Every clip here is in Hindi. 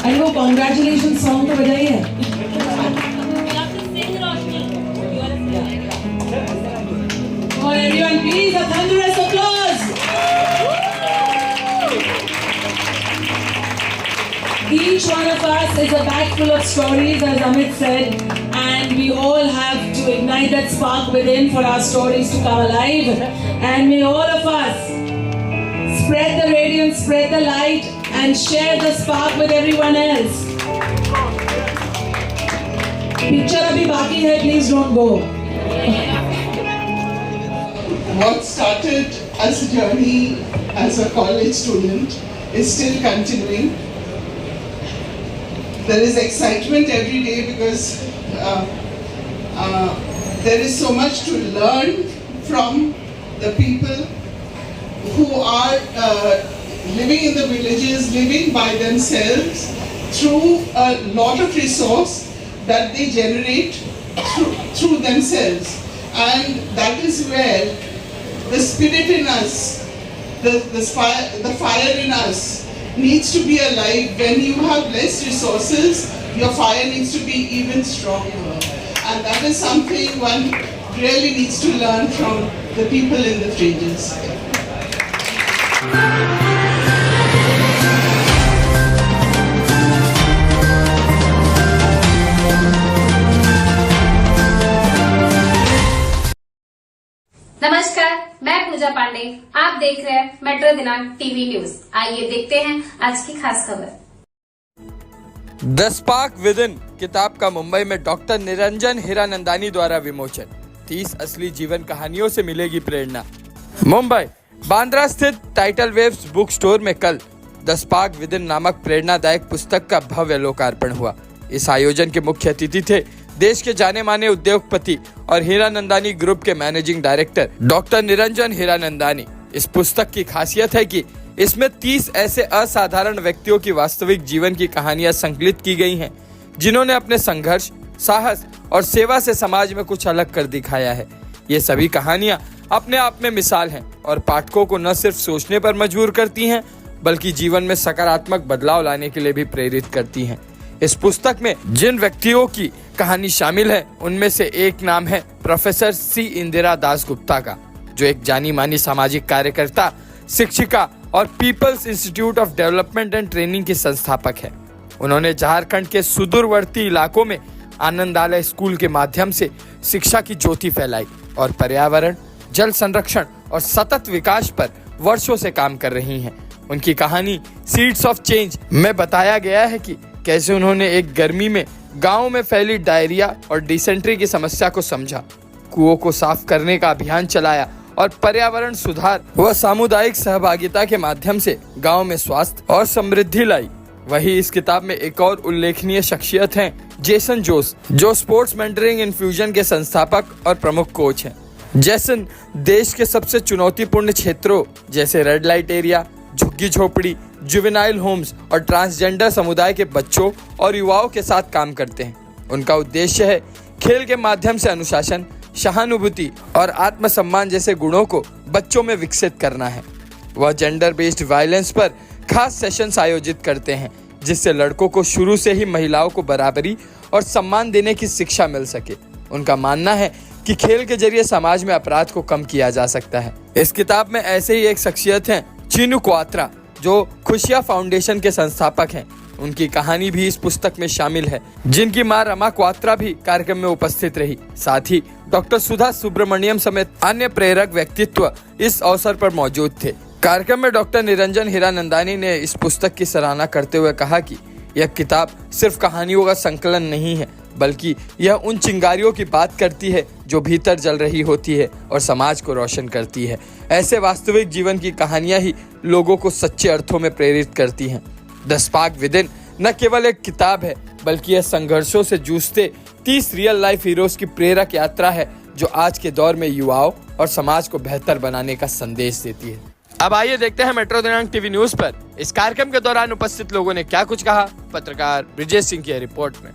अरे वो कॉन्ग्रेचुलेशन सॉन्ग तो बजाइए। और everyone please a thunderous applause. Each one of us is a bag full of stories, as Amit said, and we all have to ignite that spark within for our stories to come alive. And may all of us spread the radiance, spread the light, and share the spark with everyone else. Picture abhi baki hai, please don't go. What started as a journey as a college student is still continuing. There is excitement every day because there is so much to learn from the people who are living in the villages, living by themselves through a lot of resource that they generate through themselves. And that is where the spirit in us, the fire in us needs to be alive. When you have less resources, your fire needs to be even stronger. And that is something one really needs to learn from the people in the fringes. नमस्कार, मैं पूजा पांडे। आप देख रहे हैं मेट्रो दिनांक टीवी न्यूज। आइए देखते हैं आज की खास खबर। द स्पार्क विदिन किताब का मुंबई में डॉक्टर निरंजन हीरानंदानी द्वारा विमोचन। 30 असली जीवन कहानियों से मिलेगी प्रेरणा। मुंबई बांद्रा स्थित टाइटल वेव्स बुक स्टोर में कल द स्पार्क विदिन नामक प्रेरणादायक पुस्तक का भव्य लोकार्पण हुआ। इस आयोजन के मुख्य अतिथि थे देश के जाने माने उद्योगपति और हीरानंदानी ग्रुप के managing director doctor Niranjan Hiranandani. इस पुस्तक की खासियत है कि इसमें 30 ऐसे असाधारण व्यक्तियों की वास्तविक जीवन की कहानियां संकलित की गई हैं, जिन्होंने अपने संघर्ष, साहस और सेवा से समाज में कुछ अलग कर दिखाया है। ये सभी कहानियां अपने आप में मिसाल हैं और पाठकों को न सिर्फ सोचने पर मजबूर करती हैं, बल्कि जीवन में सकारात्मक बदलाव लाने के लिए भी प्रेरित करती हैं। इस पुस्तक में जिन व्यक्तियों की कहानी शामिल है, उनमें से एक नाम है professor C Indira Dasgupta का, जो एक जानी मानी सामाजिक कार्यकर्ता, शिक्षिका और People's Institute of Development and Training की संस्थापक है। उन्होंने झारखंड के सुदूरवर्ती इलाकों में आनंदालय स्कूल के माध्यम से शिक्षा की ज्योति फैलाई और पर्यावरण, जल संरक्षण और सतत विकास पर वर्षों से काम कर रही हैं। उनकी कहानी सीड्स ऑफ चेंज में बताया गया है कि कैसे उन्होंने एक गर्मी में गांव में फैली डायरिया और डिसेंट्री की समस्या को समझा, कुओं को साफ करने का अभियान चलाया और पर्यावरण सुधार व सामुदायिक सहभागिता के माध्यम से गांव में स्वास्थ्य और समृद्धि लाई। वहीं इस किताब में एक और उल्लेखनीय शख्सियत हैं जेसन जोस, जो स्पोर्ट्स मेंटरिंग इन्फ्यूजन के संस्थापक और प्रमुख कोच हैं। जेसन देश के सबसे चुनौतीपूर्ण क्षेत्रों जैसे रेड लाइट एरिया, झुग्गी झोपड़ी, जुवेनाइल होम्स और ट्रांसजेंडर समुदाय के बच्चों और युवाओं के साथ काम करते हैं। उनका उद्देश्य है खेल के माध्यम से अनुशासन, सहानुभूति और आत्मसम्मान जैसे गुणों को बच्चों में विकसित करना है। वह जेंडर बेस्ड वायलेंस पर खास सेशंस आयोजित करते हैं, जिससे लड़कों को शुरू से ही महिलाओं को बराबरी और सम्मान देने की शिक्षा मिल सके। उनका मानना है कि खेल के जरिए समाज में अपराध को कम किया जा सकता है। इस किताब में ऐसे ही एक शख्सियत हैं चीनू क्वात्रा, जो खुशियां फाउंडेशन के संस्थापक हैं। उनकी कहानी भी इस पुस्तक में शामिल है, जिनकी मां रमा क्वात्रा भी कार्यक्रम में उपस्थित रही। साथ ही डॉक्टर सुधा सुब्रमण्यम समेत अन्य प्रेरक व्यक्तित्व इस अवसर पर मौजूद थे। कार्यक्रम में डॉक्टर निरंजन हीरानंदानी ने इस पुस्तक की सराहना करते हुए कहा कि यह किताब सिर्फ कहानियों का संकलन नहीं है, बल्कि यह उन चिंगारियों की बात करती है जो भीतर जल रही होती है और समाज को रोशन करती है। ऐसे वास्तविक जीवन की कहानियां ही लोगों को सच्चे अर्थों में प्रेरित करती हैं। द स्पार्क विदिन न केवल एक किताब है, बल्कि यह संघर्षों से जूझते 30 रियल लाइफ हीरोज की प्रेरक यात्रा है, जो आज के दौर में युवाओं और समाज को बेहतर बनाने का संदेश देती है। अब आइए देखते हैं मेट्रो दिनांक टीवी न्यूज पर इस कार्यक्रम के दौरान उपस्थित लोगों ने क्या कुछ कहा। पत्रकार ब्रिजेश सिंह की रिपोर्ट में।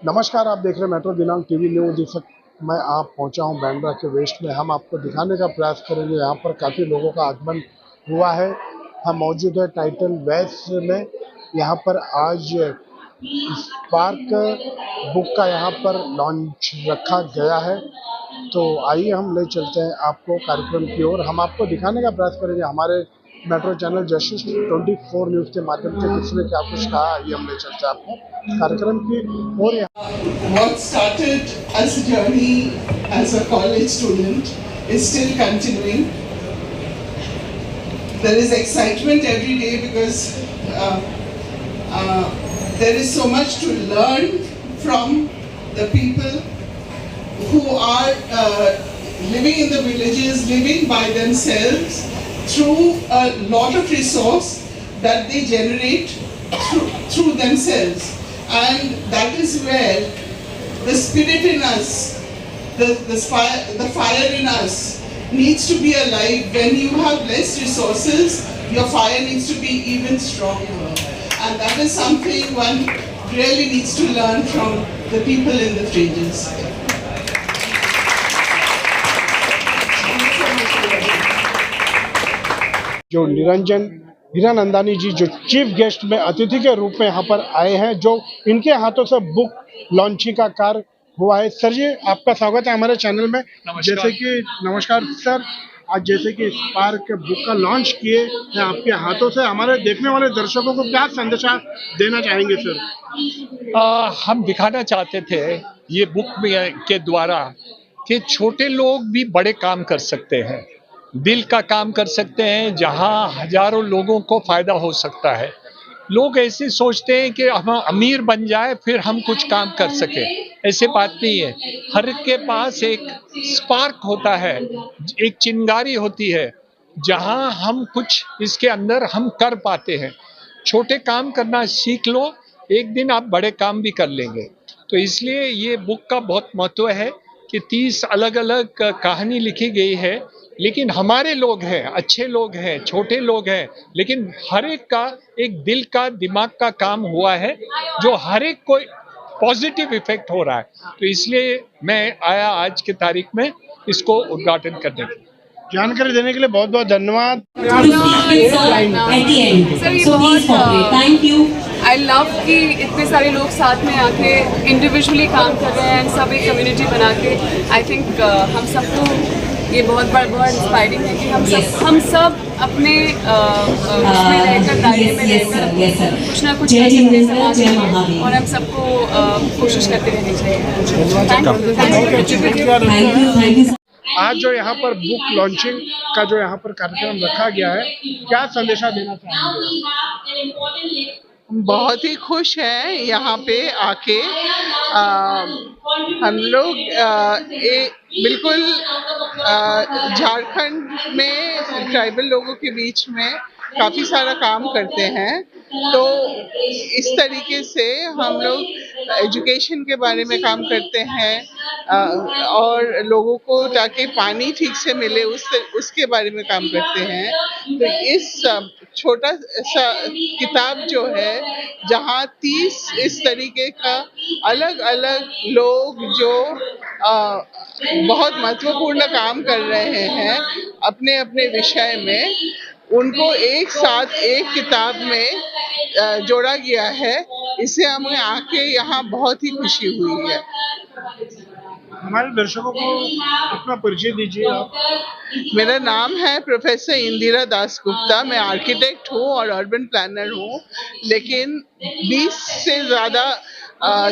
नमस्कार, आप देख रहे हैं मेट्रो दिनांक टीवी न्यूज। इस वक्त मैं आप पहुंचा हूं बांद्रा के वेस्ट में। हम आपको दिखाने का प्रयास करेंगे। यहाँ पर काफ़ी लोगों का आगमन हुआ है। हम मौजूद है टाइटल वेस्ट में, यहाँ पर आज स्पार्क बुक का यहाँ पर लॉन्च रखा गया है। तो आइए हम ले चलते हैं आपको कार्यक्रम की ओर। हम आपको दिखाने का प्रयास करेंगे हमारे मेट्रो चैनल जस्टिस 24 न्यूज़ के माध्यम से किसने क्या कुछ कहा। आइए हम ले चलते हैं आपको कार्यक्रम की ओर। What started as a journey as a college student is still continuing. There is excitement every day because there is so much to learn from the people who are living in the villages, living by themselves through a lot of resource that they generate through themselves. And that is where the spirit in us, the fire in us needs to be alive. When you have less resources, your fire needs to be even stronger. And that is something one really needs to learn from the people in the villages. जो निरंजन हीरानंदानी जी जो चीफ गेस्ट में अतिथि के रूप में यहाँ पर आए हैं, जो इनके हाथों से बुक लॉन्चिंग का कार्य हुआ है। सर जी, आपका स्वागत है हमारे चैनल में। जैसे कि नमस्कार सर, आज जैसे कि स्पार्क बुक का लॉन्च किए हैं आपके हाथों से, हमारे देखने वाले दर्शकों को क्या संदेशा देना चाहेंगे सर? हम दिखाना चाहते थे ये बुक के द्वारा कि छोटे लोग भी बड़े काम कर सकते हैं, दिल का काम कर सकते हैं, जहां हजारों लोगों को फायदा हो सकता है। लोग ऐसे सोचते हैं कि हम अमीर बन जाए फिर हम कुछ काम कर सके, ऐसे बात नहीं है। हर एक के पास एक स्पार्क होता है, एक चिंगारी होती है, जहां हम कुछ इसके अंदर हम कर पाते हैं। छोटे काम करना सीख लो, एक दिन आप बड़े काम भी कर लेंगे। तो इसलिए ये बुक का बहुत महत्व है कि 30 अलग अलग कहानी लिखी गई है, लेकिन हमारे लोग हैं, अच्छे लोग हैं, छोटे लोग हैं, लेकिन हर एक का एक दिल का दिमाग का काम हुआ है जो हर एक को पॉजिटिव इफेक्ट हो रहा है। तो इसलिए मैं आया आज की तारीख में इसको उद्घाटन करने के लिए। जानकारी देने के लिए बहुत बहुत धन्यवाद। Thank you. आई लव कि इतने सारे लोग साथ में आके इंडिविजुअली काम कर रहे हैं, सब एक कम्युनिटी बना के। आई थिंक हम सबको ये बहुत इंस्पायरिंग है कि हम सब अपने उसमें रहकर, दायरे में रहकर कुछ ना कुछ कर सकते हैं समाज के लिए, और हम सबको कोशिश करते रहनी चाहिए। आज जो यहाँ पर बुक लॉन्चिंग का जो यहाँ पर कार्यक्रम रखा गया है, क्या संदेशा देना चाहेंगे? बहुत ही खुश हैं यहाँ पे आके। हम लोग बिल्कुल झारखंड में ट्राइबल लोगों के बीच में काफ़ी सारा काम करते हैं। तो इस तरीके से हम लोग एजुकेशन के बारे में काम करते हैं और लोगों को ताकि पानी ठीक से मिले उसके बारे में काम करते हैं। तो इस छोटा सा किताब जो है, जहाँ 30 इस तरीके का अलग अलग लोग जो बहुत महत्वपूर्ण काम कर रहे हैं अपने अपने विषय में, उनको एक साथ एक किताब में जोड़ा गया है। इससे हमें आके यहाँ बहुत ही खुशी हुई है। हमारे दर्शकों को अपना परिचय दीजिए आप। मेरा नाम है प्रोफेसर इंदिरा दास गुप्ता। मैं आर्किटेक्ट हूँ और अर्बन प्लानर हूँ, लेकिन 20 से ज़्यादा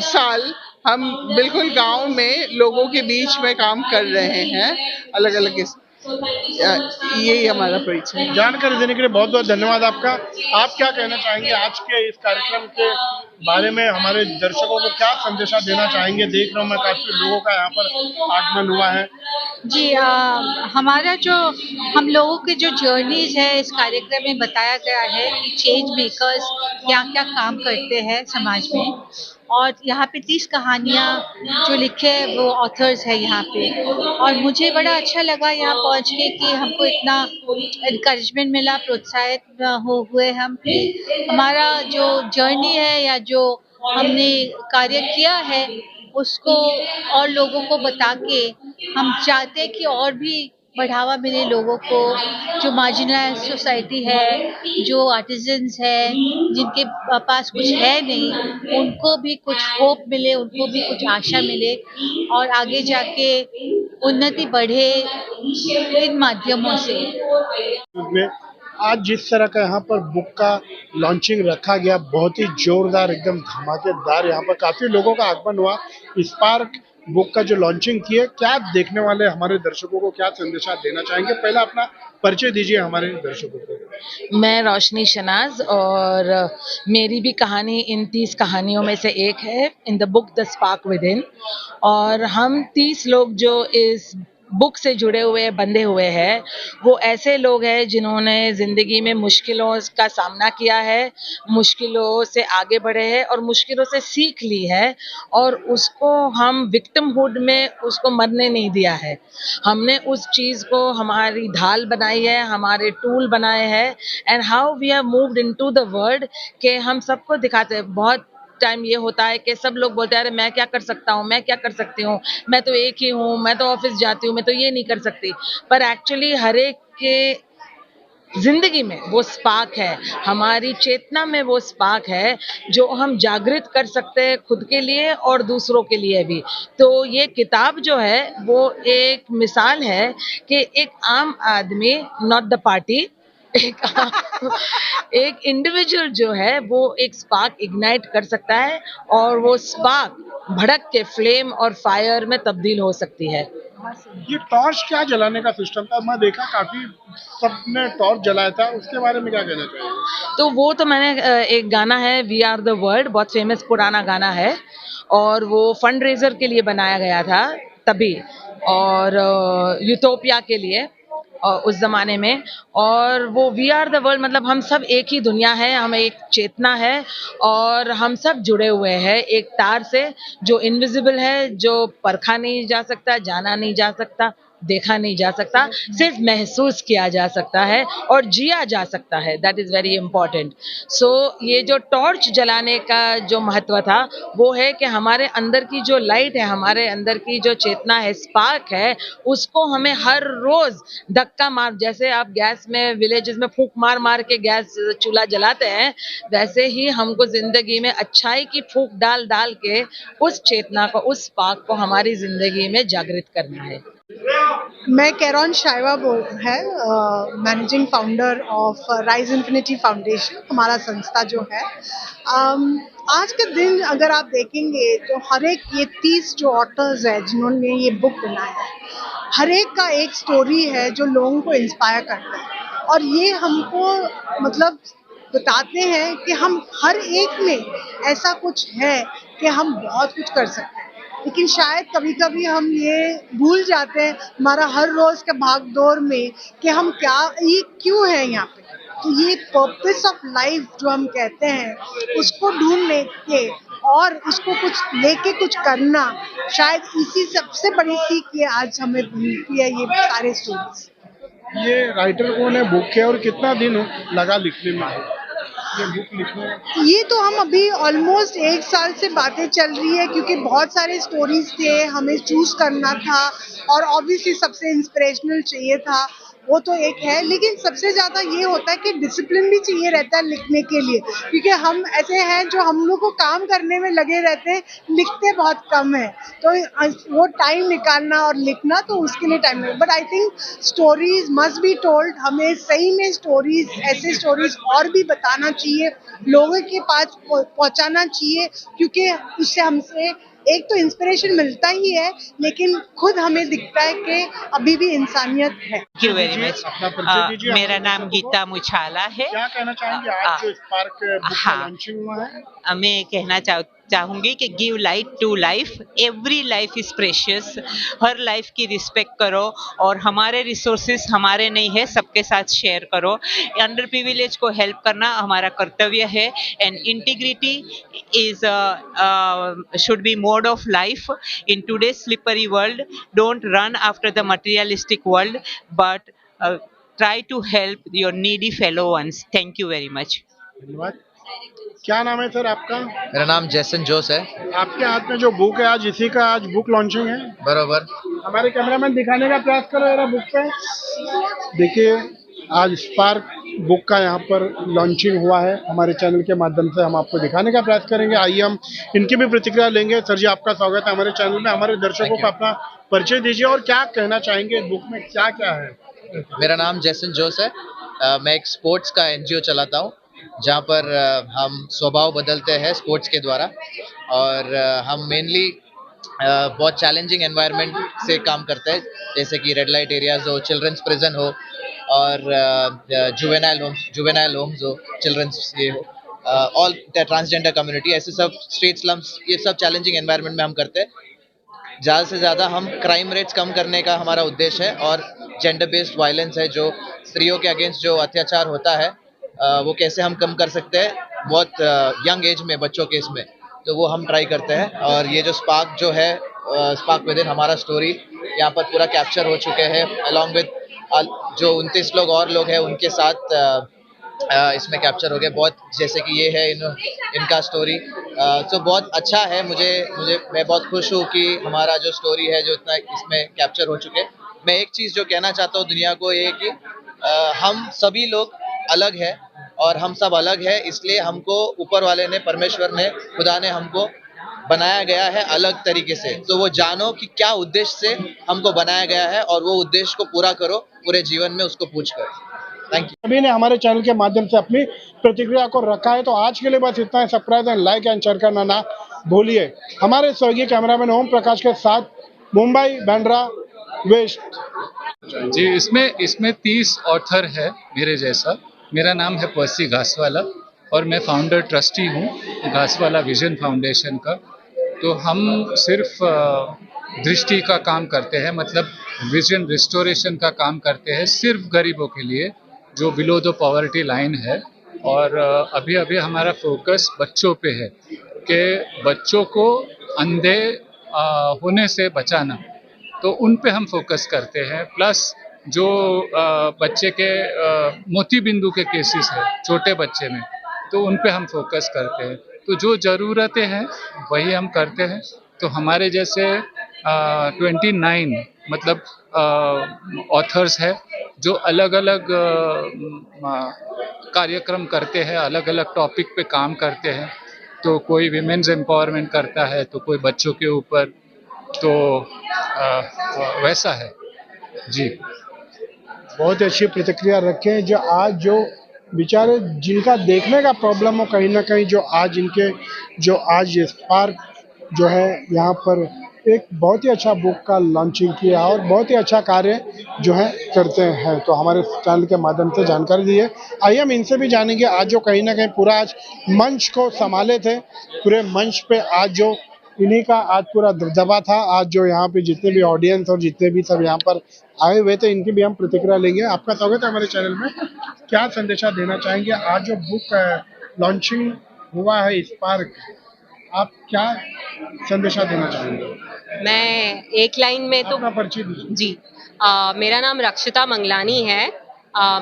साल हम बिल्कुल गांव में लोगों के बीच में काम कर रहे हैं अलग अलग। यही हमारा परिचय। जानकारी देने के लिए बहुत बहुत धन्यवाद आपका। आप क्या कहना चाहेंगे आज के इस कार्यक्रम के बारे में? हमारे दर्शकों को क्या संदेशा देना चाहेंगे? देख रहा हूँ मैं काफी लोगों का यहाँ पर आगमन हुआ है। जी, हमारा जो हम लोगों के जो जर्नीज है इस कार्यक्रम में बताया गया है कि चेंज मेकर्स क्या क्या काम करते हैं समाज में, और यहाँ पे 30 कहानियाँ जो लिखे वो ऑथर्स है यहाँ पे। और मुझे बड़ा अच्छा लगा यहाँ पहुँच के कि हमको इतना इनकरेजमेंट मिला, प्रोत्साहित हुए हम कि हमारा जो जर्नी है या जो हमने कार्य किया है उसको और लोगों को बता के हम चाहते हैं कि और भी बढ़ावा मिले लोगों को, जो मार्जिनलाइज सोसाइटी है, जो आर्टिजन्स है, जिनके पास कुछ है नहीं, उनको भी कुछ होप मिले, उनको भी कुछ आशा मिले और आगे जाके उन्नति बढ़े इन माध्यमों से। में आज जिस तरह का यहाँ पर बुक का लॉन्चिंग रखा गया, बहुत ही जोरदार, एकदम धमाकेदार, यहाँ पर काफी लोगों का आगमन हुआ। स्पार्क बुक का जो लॉन्चिंग की है, क्या देखने वाले हमारे दर्शकों को क्या संदेशा देना चाहेंगे? पहला अपना परिचय दीजिए हमारे दर्शकों को। मैं रोशनी शनाज और मेरी भी कहानी इन 30 कहानियों में से एक है, in the book the spark with in. और हम 30 लोग जो इस बुक से जुड़े हुए बंधे हुए हैं, वो ऐसे लोग हैं जिन्होंने ज़िंदगी में मुश्किलों का सामना किया है, मुश्किलों से आगे बढ़े हैं और मुश्किलों से सीख ली है और उसको हम विक्टिमहुड में उसको मरने नहीं दिया है। हमने उस चीज़ को हमारी ढाल बनाई है, हमारे टूल बनाए हैं and how we have moved into the world के हम सबको दिखाते हैं। बहुत टाइम ये होता है कि सब लोग बोलते हैं अरे मैं क्या कर सकता हूँ, मैं क्या कर सकती हूँ, मैं तो एक ही हूँ, मैं तो ऑफिस जाती हूँ, मैं तो ये नहीं कर सकती। पर एक्चुअली हर एक के जिंदगी में वो स्पार्क है, हमारी चेतना में वो स्पार्क है जो हम जागृत कर सकते हैं खुद के लिए और दूसरों के लिए भी। तो ये किताब जो है वो एक मिसाल है कि एक आम आदमी, नॉट द पार्टी, एक इंडिविजुअल जो है वो एक स्पार्क इग्नाइट कर सकता है और वो स्पार्क भड़क के फ्लेम और फायर में तब्दील हो सकती है। ये टॉर्च क्या जलाने का सिस्टम था? मैं देखा काफी सबने टॉर्च जलाया था, उसके बारे में क्या कहना चाहिए? तो वो तो मैंने एक गाना है वी आर द वर्ल्ड, बहुत फेमस पुराना गाना है और वो फंड रेजर के लिए बनाया गया था तभी, और यूटोपिया के लिए उस ज़माने में। और वो वी आर द वर्ल्ड मतलब हम सब एक ही दुनिया है, हम एक चेतना है और हम सब जुड़े हुए हैं एक तार से जो इनविजिबल है, जो परखा नहीं जा सकता, जाना नहीं जा सकता, देखा नहीं जा सकता, सिर्फ महसूस किया जा सकता है और जिया जा सकता है। That is very important. So ये जो टॉर्च जलाने का जो महत्व था वो है कि हमारे अंदर की जो लाइट है, हमारे अंदर की जो चेतना है, स्पार्क है, उसको हमें हर रोज धक्का मार, जैसे आप गैस में विलेजेस में फूंक मार मार के गैस चूल्हा जलाते हैं, वैसे ही हमको जिंदगी में अच्छाई की फूंक डाल डाल के उस चेतना को, उस स्पार्क को हमारी जिंदगी में जागृत करना है। मैं कैरॉन शाइवा है, managing founder of rise infinity foundation, हमारा संस्था जो है। आज के दिन अगर आप देखेंगे तो हर एक ये 30 जो ऑथर्स है जिन्होंने ये बुक बनाया है, हर एक का एक स्टोरी है जो लोगों को इंस्पायर करता है और ये हमको मतलब बताते हैं कि हम हर एक में ऐसा कुछ है कि हम बहुत कुछ कर सकते हैं। लेकिन शायद कभी कभी हम ये भूल जाते हैं हमारा हर रोज के भाग दौड़ में कि हम क्या, ये क्यों है यहाँ पे। तो ये पर्पस ऑफ लाइफ जो हम कहते हैं उसको ढूंढने के और उसको कुछ लेके कुछ करना, शायद इसी सबसे बड़ी सीख ये आज हमें मिलती है ये सारे स्टोरीज। ये राइटर कौन है बुक के और कितना दिन लगा लिखने में? ये बुक लिखने ये तो हम अभी ऑलमोस्ट 1 साल से बातें चल रही है क्योंकि बहुत सारे स्टोरीज थे, हमें चूज करना था और ऑब्वियसली सबसे इंस्पिरेशनल चाहिए था, वो तो एक है। लेकिन सबसे ज़्यादा ये होता है कि डिसिप्लिन भी चाहिए रहता है लिखने के लिए, क्योंकि हम ऐसे हैं जो हम लोग को काम करने में लगे रहते हैं, लिखते बहुत कम है। तो वो टाइम निकालना और लिखना, तो उसके लिए टाइम नहीं। But I think stories must be told, हमें सही में स्टोरीज, ऐसे स्टोरीज और भी बताना चाहिए, लोगों के पास पहुंचाना चाहिए, क्योंकि उससे हमसे एक तो इंस्पिरेशन मिलता ही है, लेकिन खुद हमें दिखता है कि अभी भी इंसानियत है। Thank you very much. मेरा नाम गीता मुछाला है। क्या कहना चाहेंगे आज जो स्पार्क बुक का लॉन्चिंग हुआ है? मैं कहना चाहूंगी कि give light to life, every life is precious, हर लाइफ की रिस्पेक्ट करो और हमारे रिसोर्सेज हमारे नहीं है, सबके साथ शेयर करो। अंडर प्रिविलेज को हेल्प करना हमारा कर्तव्य है and integrity is should be mode of life in today slippery world. Don't run after the materialistic world but try to help your needy fellow ones. Thank you very much. धन्यवाद। क्या नाम है सर आपका? मेरा नाम जैसन जोस है। आपके हाथ में जो बुक है आज, इसी का आज बुक लॉन्चिंग है? बरोबर। हमारे कैमरामैन दिखाने का प्रयास करो जरा बुक पे। देखिए आज स्पार्क बुक का यहाँ पर लॉन्चिंग हुआ है, हमारे चैनल के माध्यम से हम आपको दिखाने का प्रयास करेंगे। आइए हम इनकी भी प्रतिक्रिया लेंगे। सर जी आपका स्वागत है हमारे चैनल में। हमारे दर्शकों को अपना परिचय दीजिए और क्या कहना चाहेंगे, बुक में क्या क्या है। मेरा नाम जैसन जोस है। मैं एक स्पोर्ट्स का एनजीओ चलाता हूँ जहाँ पर हम स्वभाव बदलते हैं स्पोर्ट्स के द्वारा, और हम मेनली बहुत चैलेंजिंग एनवायरनमेंट से काम करते हैं, जैसे कि रेड लाइट एरियाज हो, चिल्ड्रंस प्रिजन हो, और जुवेनाइल होम्स हो, चिल्ड्रंस ये हो, ऑल ट्रांसजेंडर कम्युनिटी, ऐसे सब स्ट्रीट स्लम्स, ये सब चैलेंजिंग एनवायरनमेंट में हम करते हैं। ज़्यादा से ज़्यादा हम क्राइम रेट्स कम करने का हमारा उद्देश्य है, और जेंडर बेस्ड वायलेंस है, जो स्त्रियों के अगेंस्ट जो अत्याचार होता है वो कैसे हम कम कर सकते हैं बहुत यंग एज में, बच्चों के इसमें, तो वो हम ट्राई करते हैं। और ये जो स्पार्क जो है, स्पार्क विद इन, हमारा स्टोरी यहाँ पर पूरा कैप्चर हो चुके हैं, अलॉन्ग विद जो 29 लोग और लोग हैं उनके साथ इसमें कैप्चर हो गए बहुत, जैसे कि ये है इनका स्टोरी। तो बहुत अच्छा है। मुझे मैं बहुत खुश हूँ कि हमारा जो स्टोरी है जो इतना इसमें कैप्चर हो चुके। मैं एक चीज़ जो कहना चाहता हूँ दुनिया को, ये कि हम सभी लोग अलग है, और हम सब अलग है, इसलिए हमको ऊपर वाले ने, परमेश्वर ने, खुदा ने हमको बनाया गया है अलग तरीके से। तो वो जानो कि क्या उद्देश्य से हमको बनाया गया है, और वो उद्देश्य को पूरा करो पूरे जीवन में, उसको पूछ कर। Thank you. सभी ने हमारे चैनल के माध्यम से अपनी प्रतिक्रिया को रखा है, तो आज के लिए बस इतना है। Subscribe and like and share करना ना भूलिए। हमारे स्वर्गीय कैमरामैन ओम प्रकाश के साथ मुंबई बांद्रा वेस्ट। जी, इसमें 30 ऑथर है मेरे जैसा। मेरा नाम है पर्सी घासवाला और मैं फाउंडर ट्रस्टी हूँ घासवाला विजन फाउंडेशन का। तो हम सिर्फ दृष्टि का काम करते हैं, मतलब विजन रिस्टोरेशन का काम करते हैं, सिर्फ गरीबों के लिए जो बिलो द पॉवर्टी लाइन है। और अभी हमारा फोकस बच्चों पे है कि बच्चों को अंधे होने से बचाना, तो उन पे हम फोकस करते हैं। प्लस जो बच्चे के मोतीबिंदु के केसेस है छोटे बच्चे में, तो उन पे हम फोकस करते हैं। तो जो ज़रूरतें हैं वही हम करते हैं। तो हमारे जैसे 29 मतलब ऑथर्स है जो अलग अलग कार्यक्रम करते हैं, अलग अलग टॉपिक पे काम करते हैं। तो कोई विमेंस एम्पावरमेंट करता है, तो कोई बच्चों के ऊपर, तो वैसा है जी। बहुत अच्छी प्रतिक्रिया रखे हैं। जो आज जो बेचारे जिनका देखने का प्रॉब्लम हो, कहीं ना कहीं जो आज इनके जो आज स्पार्क जो है यहाँ पर एक बहुत ही अच्छा बुक का लॉन्चिंग किया और बहुत ही अच्छा कार्य जो है करते हैं। तो हमारे चैनल के माध्यम से जानकारी दी है। आइए हम इनसे भी जानेंगे आज जो कहीं ना कहीं पूरा आज मंच को संभाले थे, पूरे मंच पे आज जो इन्हीं का आज पूरा दबदबा था। आज जो यहाँ पे जितने भी ऑडियंस और जितने भी सब यहाँ पर आए हुए थे, इनकी भी हम प्रतिक्रिया लेंगे। आपका स्वागत है हमारे चैनल में। क्या संदेशा देना चाहेंगे? आज जो बुक लॉन्चिंग हुआ है स्पार्क, आप क्या संदेशा देना चाहेंगे? मैं एक लाइन में तो अपना परिचय दीजिए। जी, मेरा नाम रक्षिता मंगलानी है।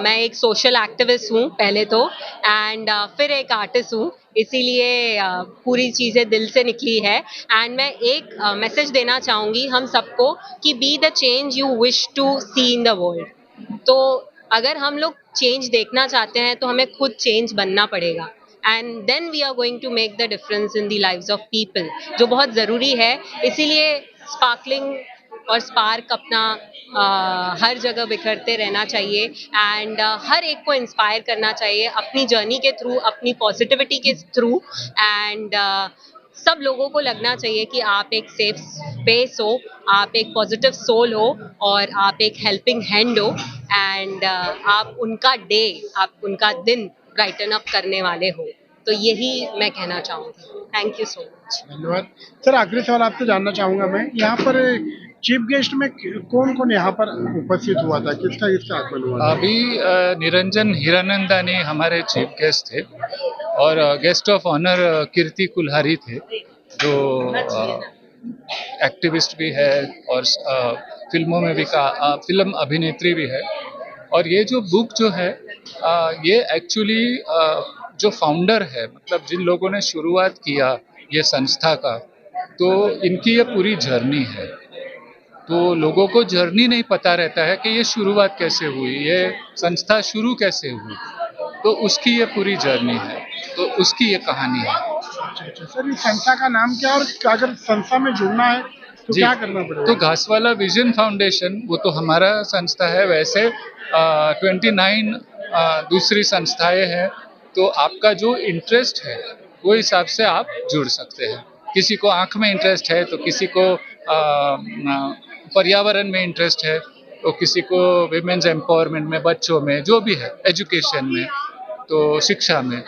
मैं एक सोशल एक्टिविस्ट हूँ पहले तो, एंड फिर एक आर्टिस्ट हूँ, इसीलिए पूरी चीज़ें दिल से निकली है। एंड मैं एक मैसेज देना चाहूँगी हम सबको कि be the change you wish to see in the world. तो अगर हम लोग चेंज देखना चाहते हैं तो हमें खुद चेंज बनना पड़ेगा, and then we are going to make the difference in the lives of people, जो बहुत ज़रूरी है। इसीलिए स्पार्कलिंग और स्पार्क अपना हर जगह बिखरते रहना चाहिए, एंड हर एक को इंस्पायर करना चाहिए अपनी जर्नी के थ्रू, अपनी पॉजिटिविटी के थ्रू। एंड सब लोगों को लगना चाहिए कि आप एक सेफ स्पेस हो, आप एक पॉजिटिव सोल हो, और आप एक हेल्पिंग हैंड हो, एंड आप उनका डे, आप उनका दिन ब्राइटन अप करने वाले हो। तो यही मैं कहना चाहूँगी। Thank you so much. धन्यवाद सर। आखिरी सवाल आपसे जानना चाहूँगा मैं, यहाँ पर चीफ गेस्ट में कौन कौन यहाँ पर उपस्थित हुआ था, किसका आगमन हुआ था? अभी निरंजन हीरानंदानी हमारे चीफ गेस्ट थे, और गेस्ट ऑफ ऑनर कीर्ति कुल्हारी थे, जो एक्टिविस्ट भी है और फिल्मों में भी फिल्म अभिनेत्री भी है। और ये जो बुक जो है ये एक्चुअली जो फाउंडर है, मतलब जिन लोगों ने शुरुआत किया ये संस्था का, तो इनकी ये पूरी जर्नी है। तो लोगों को जर्नी नहीं पता रहता है कि ये शुरुआत कैसे हुई, ये संस्था शुरू कैसे हुई, तो उसकी ये पूरी जर्नी है, तो उसकी ये कहानी है। सर, इस संस्था का नाम क्या और अगर संस्था में जुड़ना है तो क्या करना पड़ेगा? तो घासवाला विजन फाउंडेशन वो तो हमारा संस्था है, वैसे 29 दूसरी संस्थाएं हैं, तो आपका जो इंटरेस्ट है वो हिसाब से आप जुड़ सकते हैं। किसी को आँख में इंटरेस्ट है, तो किसी को पर्यावरण में इंटरेस्ट है, तो किसी को विमेंस एम्पावरमेंट में, बच्चों में, जो भी है, एजुकेशन में, तो शिक्षा में,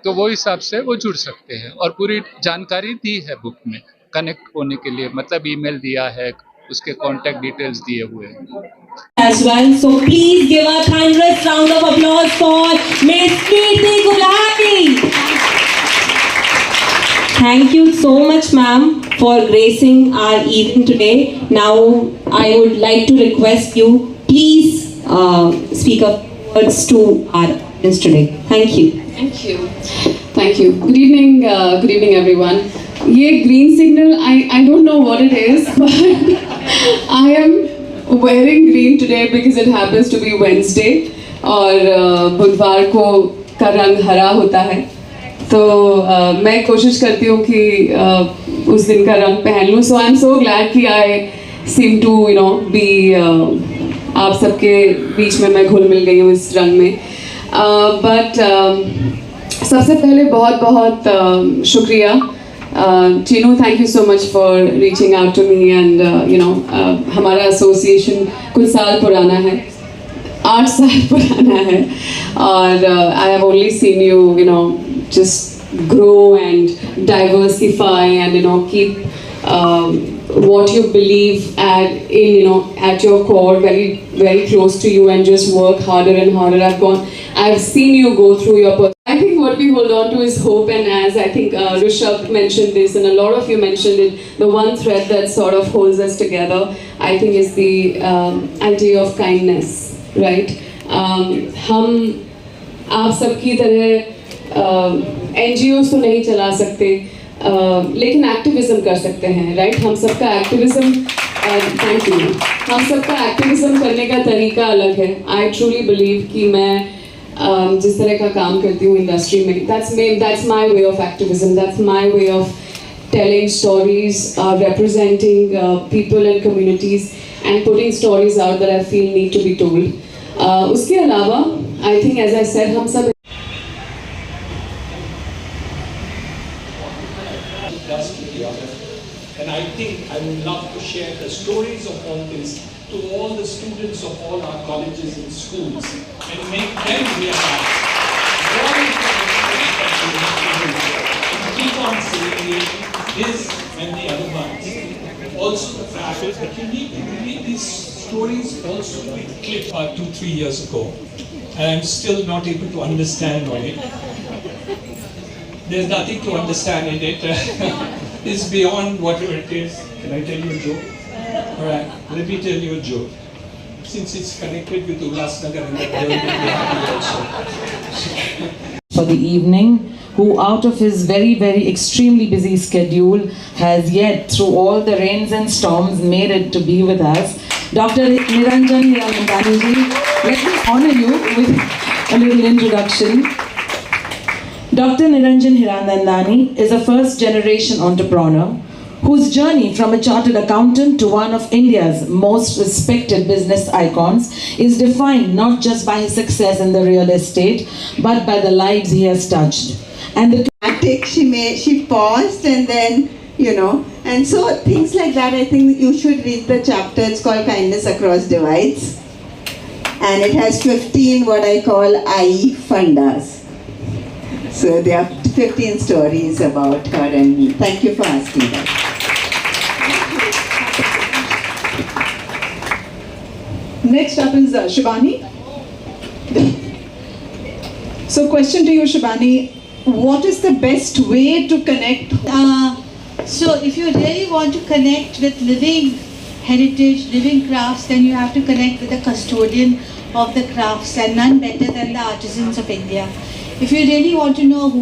तो वो हिसाब से वो जुड़ सकते हैं। और पूरी जानकारी दी है बुक में कनेक्ट होने के लिए, मतलब ईमेल दिया है, उसके कॉन्टैक्ट डिटेल्स दिए हुए हैं। As well, so please give a thunderous round of applause for Miss Kirti Gulati. Thank you so much, ma'am, for gracing our evening today. Now, I would like to request you, please speak a words to our audience today. Thank you. Thank you. Thank you. Good evening everyone. ये green signal, I don't know what it is, but I am wearing green today because it happens to be Wednesday और बुधवार को का रंग हरा होता है, तो मैं कोशिश करती हूँ कि उस दिन का रंग पहन लूँ. सो आई एम सो ग्लैड कि आई सीम टू बी आप सबके बीच में मैं घुल मिल गई हूँ इस रंग में. बट सबसे पहले बहुत बहुत शुक्रिया Chinu, thank you so much for reaching out to me and हमारा एसोसिएशन कुछ साल पुराना है, 8 साल पुराना है, और I have only seen you just grow and diversify and keep what you believe at your core very very close to you and just work harder and harder. I've seen you go through your I think what we hold on to is hope, and as I think Rishabh mentioned this and a lot of you mentioned it, the one thread that sort of holds us together, I think, is the idea of kindness, right? हम आप सबकी तरह NGOs तो नहीं चला सकते, लेकिन एक्टिविज्म कर सकते हैं, राइट? हम सबका एक्टिविज्म थैंक यू हम सबका एक्टिविज्म करने का तरीका अलग है. आई ट्रूली बिलीव कि मैं जिस तरह का काम करती हूँ इंडस्ट्री में, that's my way of activism, that's my way of telling stories, representing people and communities and putting stories out that I feel need to be told. उसके अलावा I think, as I said, हम सब And I think I would love to share the stories of all this to all the students of all our colleges and schools and make them realize what is the responsibility to keep on saying this and the other ones. Also the fact that you need to read these stories also with clip 2-3 years ago, and I'm still not able to understand it. There's nothing to understand in it. It's beyond whatever it is. Can I tell you a joke? Alright, let me tell you a joke. Since it's connected with Ulhasnagar and that girl will be happy also. For the evening, who out of his very, very extremely busy schedule has yet, through all the rains and storms, made it to be with us. Dr. Niranjan Hiranandani ji, let me honor you with a little introduction. Dr. Niranjan Hiranandani is a first-generation entrepreneur whose journey from a chartered accountant to one of India's most respected business icons is defined not just by his success in the real estate, but by the lives he has touched. And the she paused and then, and so things like that. I think you should read the chapter. It's called Kindness Across Divides. And it has 15 what I call IE fundas. So there are 15 stories about her and me. Thank you for asking that. Next up is Shibani. So question to you, Shibani, what is the best way to connect? So if you really want to connect with living heritage, living crafts, then you have to connect with the custodian of the crafts, and none better than the artisans of India. If you really want to know who